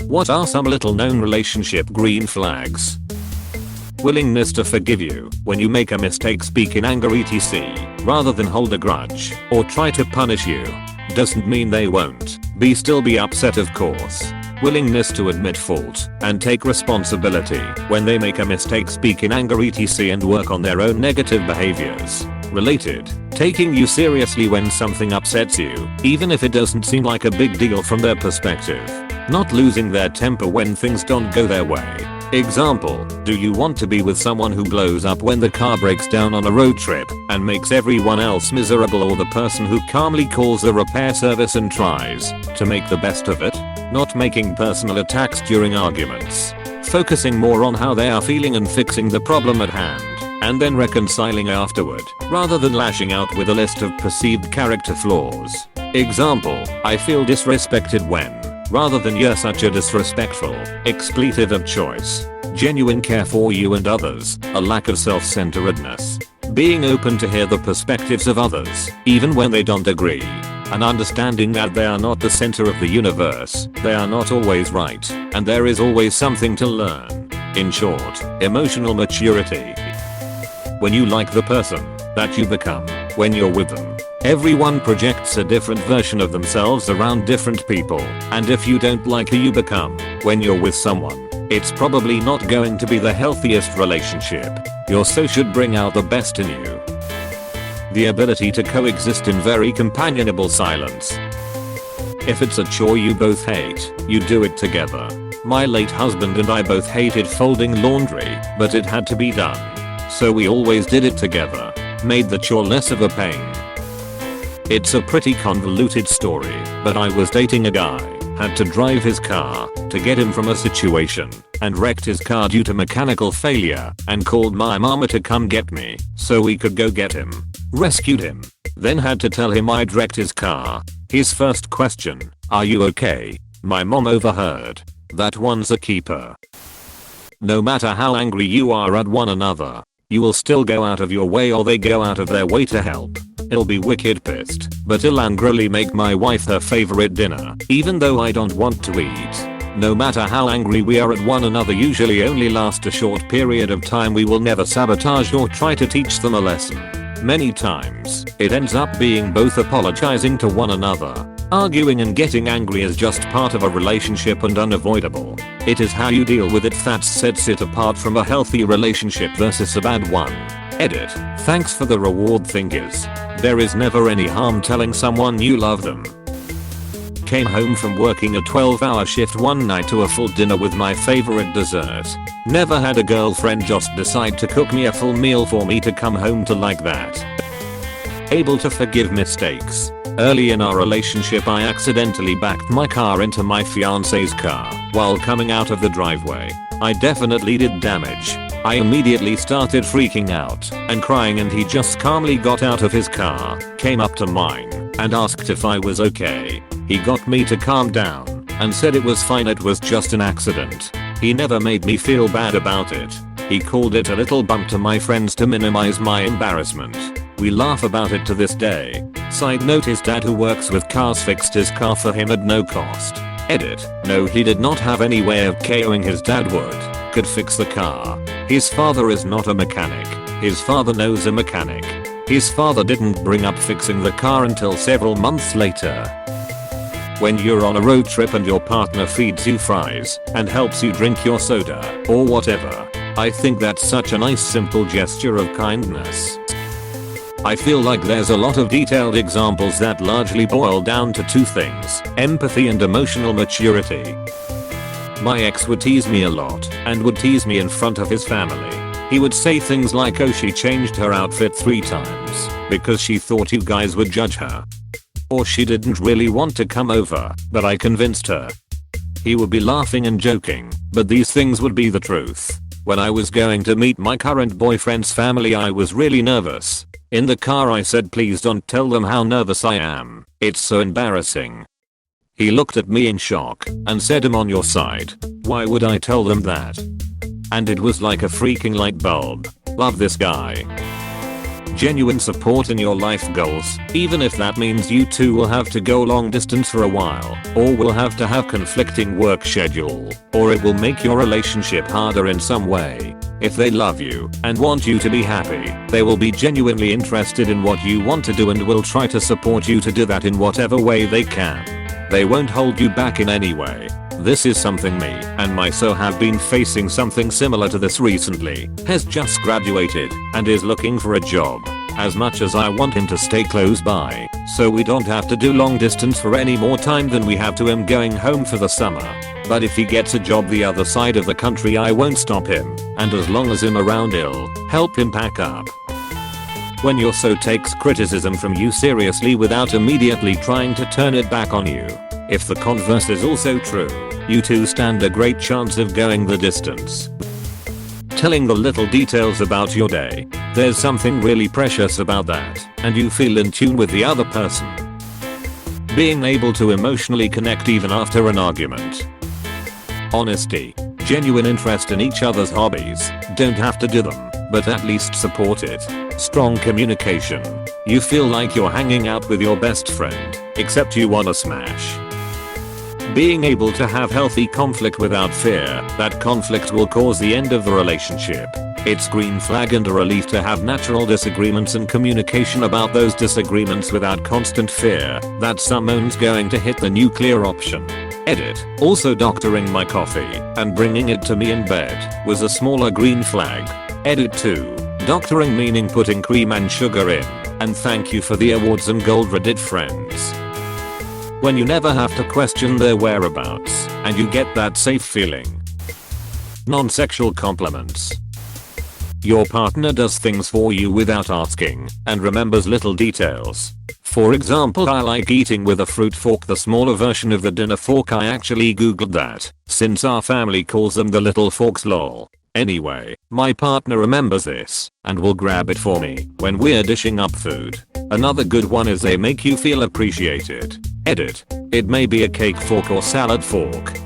What are some little known relationship green flags? Willingness to forgive you when you make a mistake, speak in anger etc. rather than hold a grudge or try to punish you. Doesn't mean they won't still be upset, of course. Willingness to admit fault and take responsibility when they make a mistake, speak in anger etc. and work on their own negative behaviors. Related, taking you seriously when something upsets you, even if it doesn't seem like a big deal from their perspective. Not losing their temper when things don't go their way. Example, do you want to be with someone who blows up when the car breaks down on a road trip and makes everyone else miserable, or the person who calmly calls a repair service and tries to make the best of it? Not making personal attacks during arguments. Focusing more on how they are feeling and fixing the problem at hand, and then reconciling afterward, rather than lashing out with a list of perceived character flaws. Example, I feel disrespected when, rather than you're such a disrespectful, expletive of choice. Genuine care for you and others, a lack of self-centeredness. Being open to hear the perspectives of others, even when they don't agree. An understanding that they are not the center of the universe, they are not always right, and there is always something to learn. In short, emotional maturity. When you like the person that you become when you're with them. Everyone projects a different version of themselves around different people, and if you don't like who you become when you're with someone, it's probably not going to be the healthiest relationship. Your so should bring out the best in you. The ability to coexist in very companionable silence. If it's a chore you both hate, you do it together. My late husband and I both hated folding laundry, but it had to be done. So we always did it together. Made the chore less of a pain. It's a pretty convoluted story, but I was dating a guy, had to drive his car to get him from a situation, and wrecked his car due to mechanical failure, and called my mama to come get me so we could go get him. Rescued him. Then had to tell him I'd wrecked his car. His first question, "Are you okay?" My mom overheard. That one's a keeper. No matter how angry you are at one another, you will still go out of your way, or they go out of their way to help. I'll be wicked pissed, but I'll angrily make my wife her favorite dinner, even though I don't want to eat. No matter how angry we are at one another, usually only last a short period of time. We will never sabotage or try to teach them a lesson. Many times, it ends up being both apologizing to one another. Arguing and getting angry is just part of a relationship and unavoidable. It is how you deal with it that sets it apart from a healthy relationship versus a bad one. Edit. Thanks for the reward thinkers. There is never any harm telling someone you love them. Came home from working a 12-hour shift one night to a full dinner with my favorite dessert. Never had a girlfriend just decide to cook me a full meal for me to come home to like that. Able to forgive mistakes. Early in our relationship, I accidentally backed my car into my fiance's car while coming out of the driveway. I definitely did damage. I immediately started freaking out and crying, and he just calmly got out of his car, came up to mine, and asked if I was okay. He got me to calm down and said it was fine, it was just an accident. He never made me feel bad about it. He called it a little bump to my friends to minimize my embarrassment. We laugh about it to this day. Side note, his dad, who works with cars, fixed his car for him at no cost. Edit. No, he did not have any way of KOing his dad could fix the car. His father is not a mechanic. His father knows a mechanic. His father didn't bring up fixing the car until several months later. When you're on a road trip and your partner feeds you fries and helps you drink your soda or whatever, I think that's such a nice simple gesture of kindness. I feel like there's a lot of detailed examples that largely boil down to two things: empathy and emotional maturity. My ex would tease me a lot and would tease me in front of his family. He would say things like, "Oh, she changed her outfit 3 times because she thought you guys would judge her." Or, "She didn't really want to come over, but I convinced her." He would be laughing and joking, but these things would be the truth. When I was going to meet my current boyfriend's family, I was really nervous. In the car I said, "Please don't tell them how nervous I am. It's so embarrassing." He looked at me in shock and said, "I'm on your side. Why would I tell them that?" And it was like a freaking light bulb. Love this guy. genuine support in your life goals, even if that means you two will have to go long distance for a while, or will have to have conflicting work schedule, or it will make your relationship harder in some way. If they love you and want you to be happy, they will be genuinely interested in what you want to do and will try to support you to do that in whatever way they can. They won't hold you back in any way. This is something me and my so have been facing something similar to this recently. Has just graduated and is looking for a job. As much as I want him to stay close by, so we don't have to do long distance for any more time than we have to him going home for the summer. But if he gets a job the other side of the country, I won't stop him, and as long as I'm around, I'll help him pack up. When your so takes criticism from you seriously without immediately trying to turn it back on you. If the converse is also true, you two stand a great chance of going the distance. Telling the little details about your day. There's something really precious about that, and you feel in tune with the other person. Being able to emotionally connect even after an argument. Honesty. Genuine interest in each other's hobbies. Don't have to do them, but at least support it. Strong communication. You feel like you're hanging out with your best friend, except you wanna smash. Being able to have healthy conflict without fear that conflict will cause the end of the relationship. It's green flag and a relief to have natural disagreements and communication about those disagreements without constant fear that someone's going to hit the nuclear option. Edit. Also, doctoring my coffee and bringing it to me in bed was a smaller green flag. Edit 2. Doctoring meaning putting cream and sugar in. And thank you for the awards and gold Reddit friends. When you never have to question their whereabouts and you get that safe feeling. Non-sexual compliments. Your partner does things for you without asking and remembers little details. For example, I like eating with a fruit fork, the smaller version of the dinner fork. I actually googled that since our family calls them the little forks, lol. Anyway, my partner remembers this and will grab it for me when we're dishing up food. Another good one is they make you feel appreciated. Edit. It may be a cake fork or salad fork.